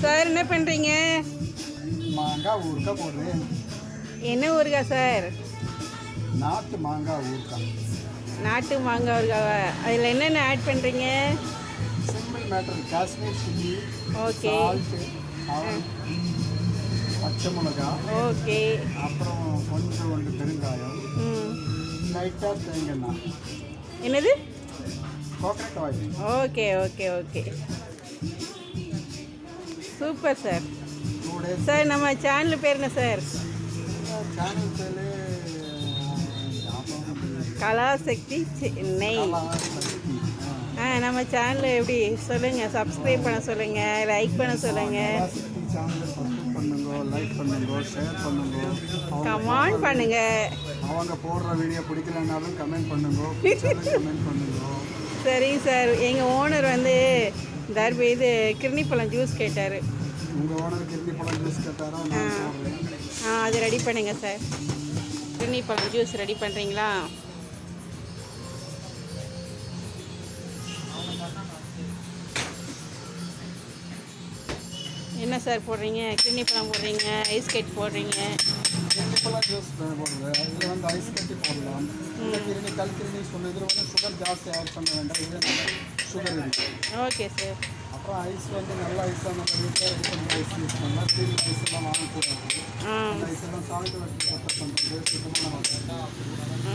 Sir என்ன பண்ணுறீங்க? மாங்காய் ஊறுகாய் போடுறேன். என்ன ஊறுகாய் சார்? நாட்டு மாங்காய் ஊறுகாய். நாட்டு மாங்காய் ஊறுகாவா? அதில் என்னென்ன ஆட் பண்ணுறீங்க? Simple matter. Kashmir chilli, okay, salt, பச்சை மிளகா, ஓகே, அப்புறம் கொஞ்சம் பெருங்காயம், லைட்டாக தேங்காய், என்னது? Coconut oil. Okay okay okay, super sir. 2 days. Sir நம்ம சேனல் பேர் என்ன சார்? சேனல் பேர் கலாசக்தி சென்னை. நம்ம சேனல் எப்படி சொல்லுங்கள், சப்ஸ்கிரைப் பண்ண சொல்லுங்கள், லைக் பண்ண சொல்லுங்கள், சேனலை சப்ஸ்கிரைப் பண்ணுங்க, லைக் பண்ணுங்க, ஷேர் பண்ணுங்க, கமெண்ட் பண்ணுங்க. அவங்க போடுற வீடியோ பிடிக்கலனாலும் கமெண்ட் பண்ணுங்க, கமெண்ட் பண்ணுங்க. சரிங்க சார். எங்கள் ஓனர் இது கிருணிப்பழம் ஜூஸ் கேட்டார். உங்கள் ஓனர் கிருணிப்பழம் ஜூஸ் கேட்டாரா? அது ரெடி பண்ணுங்க சார். கிருணிப்பழம் ஜூஸ் ரெடி பண்ணுறீங்களா? என்ன சார் போடுறீங்க? கிருணிப்பழம் போடுறீங்க, ஐஸ் கட் போடுறீங்க. கிருணிப்பழம் ஜூஸ் போடுறது, இதில் ஐஸ் கட்டி போடலாம். கிருணி கல்கிருணி சொன்னது சுகர் ஜாஸ்தி ஆட் பண்ண வேண்டாம். இது சுகர் இருக்குது. Okay sir. அப்புறம் ஐஸ் நல்ல ஐஸாக நம்ம வீட்டில் ரெடி பண்ணி ஐஸ் யூஸ் பண்ணலாம். க்ரீம் ஐஸ் எல்லாம் வாங்கக்கூடாது. அந்த ஐஸ் எல்லாம் சால்ட் வச்சு சப்போர்ட் பண்ணுறது சுத்தமான.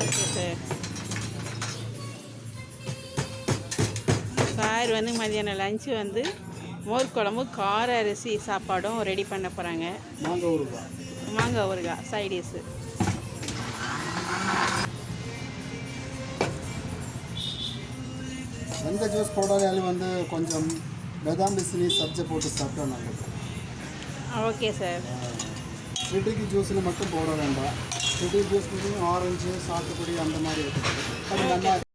Okay sir. சார் மதியானம் லஞ்சு மோர் குழம்பு, கார அரிசி சாப்பாடும் ரெடி பண்ண போகிறாங்க. மாங்காய் ஊறுகாய், மாங்காய் ஊறுகாய் சைடிஷு. எந்த ஜூஸ் போடாதாலும் கொஞ்சம் பதாம் பிசினி சப்ஜை போட்டு சாப்பிட்டா நல்லது. Okay sir. ஃப்ரிட்டிக்கு ஜூஸில் மட்டும் போட வேண்டாம். ஃப்ரிட்டி ஜூஸ் ஆரஞ்சு, சாத்துக்குடி அந்த மாதிரி இருக்குது. அது நல்லா